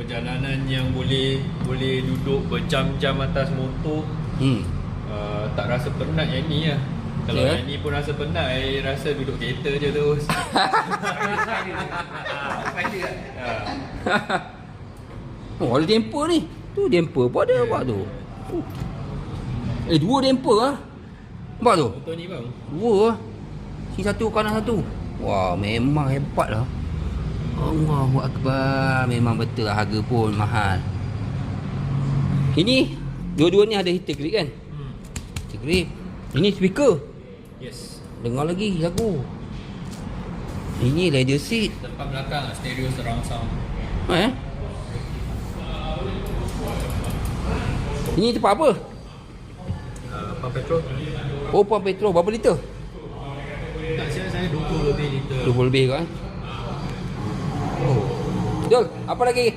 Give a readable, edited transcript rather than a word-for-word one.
perjalanan yang boleh duduk berjam-jam atas motor. Tak rasa penat yang ni lah. Kalau yang ni pun rasa penat, rasa duduk kereta je terus. Oh, ada damper ni. Tu damper pun ada buat tu. Dua damper ah. Nampak tu? Motor ni bang. Dua lah. Sini satu, kanan satu. Wah, memang hebat lah. Allahu Akbar. Memang betul lah, harga pun mahal. Ini dua-dua ni ada heater grip kan? Heater grip. Ini speaker. Yes. Dengar lagi lagu. Ini leather seat. Tempat belakang stereo surround sound. Ini tempat apa? Pump petrol. Oh, pump petrol. Berapa liter? Tak silap saya 20 lebih liter. 20 lebih kan? Oh. Betul. Apa lagi?